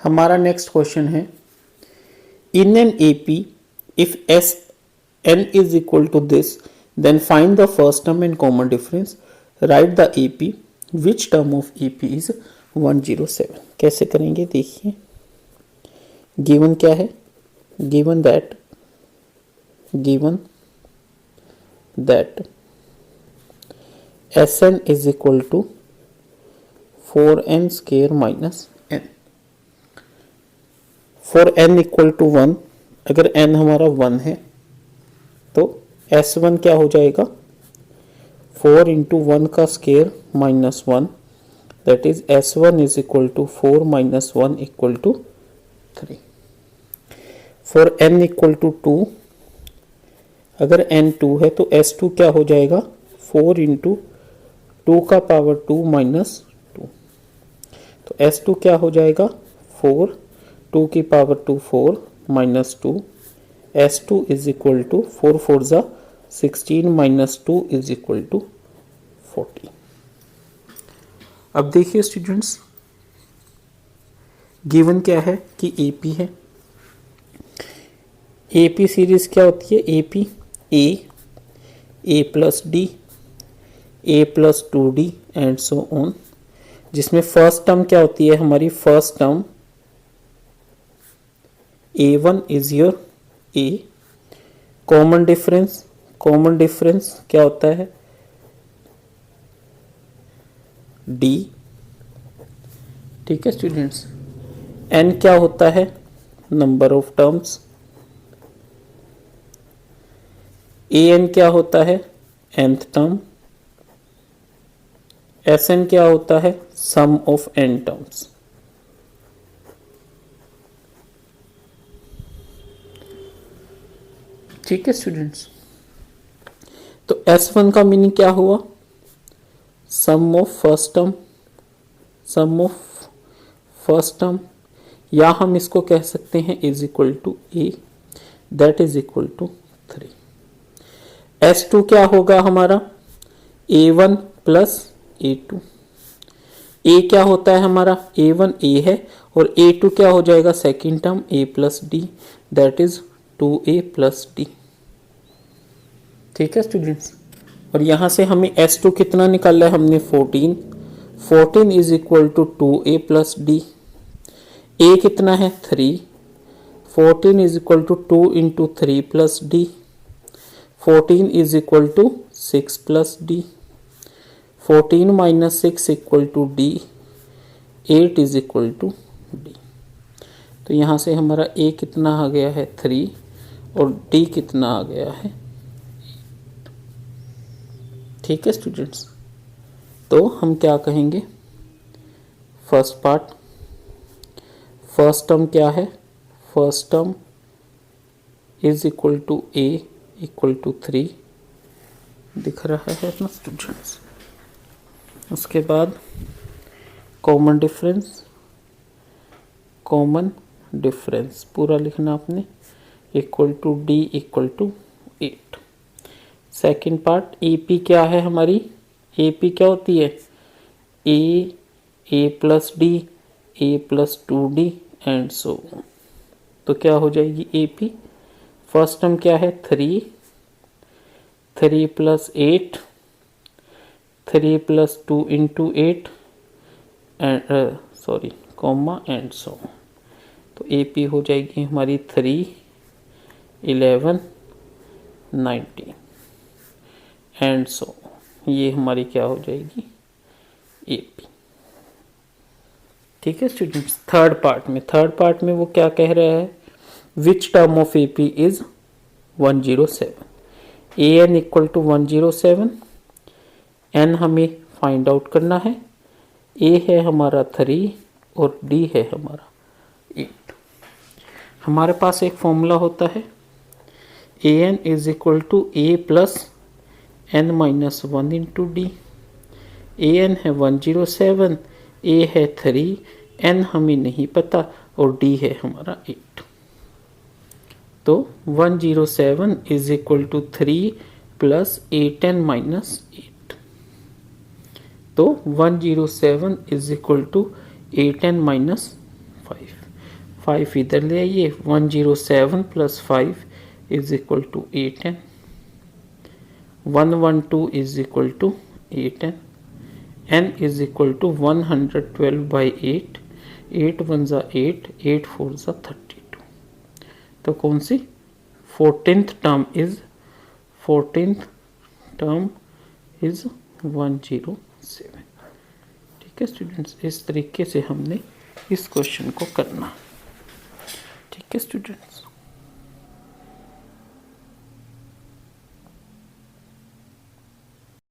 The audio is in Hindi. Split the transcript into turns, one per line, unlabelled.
हमारा नेक्स्ट क्वेश्चन है, in an AP if S n is equal to this then find the first term and common difference, right the AP, which term of AP is 107। कैसे करेंगे देखिए, गिवन क्या है, given that S n is equal to 4n square minus n। For n equal to 1, अगर n हमारा 1 है तो S1 क्या हो जाएगा, 4 इंटू 1 का square minus 1, that is S1 is equal to 4 minus 1 equal to 3। For n equal to 2, अगर n 2 है तो S2 क्या हो जाएगा, 4 इंटू 2 का पावर 2 माइनस 2, तो S2 क्या हो जाएगा, 4, 2 की power 2 4 minus 2, S2 is equal to 4 4 जा 16 माइनस 2 इज इक्वल टू 40। अब देखिए स्टूडेंट्स, गिवन क्या है कि AP है। AP सीरीज क्या होती है, AP A plus D, A plus 2D and so on, जिसमें फर्स्ट टर्म क्या होती है हमारी, first term A1 is your A, common difference क्या होता है D, ठीक है स्टूडेंट्स। N क्या होता है, नंबर ऑफ टर्म्स, An क्या होता है, nth टर्म, Sn क्या होता है, सम ऑफ n टर्म्स। ठीक है स्टूडेंट्स, तो S1 का मीनिंग क्या हुआ, सम ऑफ फर्स्ट टर्म, या हम इसको कह सकते हैं is equal to A, that is equal to 3। S2 क्या होगा हमारा, A1 प्लस A2, A क्या होता है हमारा, A1 A है और A2 क्या हो जाएगा, second term A plus D, that is 2A plus D. ठीक है स्टूडेंट्स, और यहाँ से हमें S2 कितना निकालना है हमने, 14 is equal to 2A plus D, A कितना है 3, 14 is equal to 2 into 3 plus D, 14 is equal to 6 plus D, 14 minus 6 equal to D, 8 is equal to D. तो यहाँ से हमारा A कितना आ गया है 3 और D कितना आ गया है 8। ठीक है स्टूडेंट्स, तो हम क्या कहेंगे, फर्स्ट पार्ट, फर्स्ट टर्म क्या है, first term is equal to A equal to 3 दिख रहा है ना स्टूडेंट्स। उसके बाद कॉमन डिफरेंस पूरा लिखना आपने, equal to D equal to 8। Second part AP क्या है हमारी, AP क्या होती है, A plus D, A plus 2D and so on. तो क्या हो जाएगी AP, फर्स्ट टर्म क्या है 3 plus 8, 3 plus 2 into 8 and comma and so on. तो AP हो जाएगी हमारी 3, 11, 19 एंड सो, ये हमारी क्या हो जाएगी AP। ठीक है स्टूडेंट्स, थर्ड पार्ट में वो क्या कह रहा है, which term of AP is 107, AN equal to 107, N हमें फाइंड आउट करना है, A है हमारा 3 और D है हमारा 8। हमारे पास एक फॉर्मूला होता है, AN is equal to A plus n minus 1 into D. AN है 107, A है 3, N हमें नहीं पता और D है हमारा 8। तो 107 is equal to 3 plus 8n minus 8। तो 107 is equal to 8n minus 5। 5 इधर ले आइए, 107 plus 5 is equal to 8n, 112 is equal to 8n, n is equal to 112 by 8, 8 1 ज़ा 8, 8 4 ज़ा 32। तो कौन सी 14th टर्म इज 107। ठीक है स्टूडेंट्स, इस तरीके से हमने इस क्वेश्चन को करना। ठीक है स्टूडेंट्स।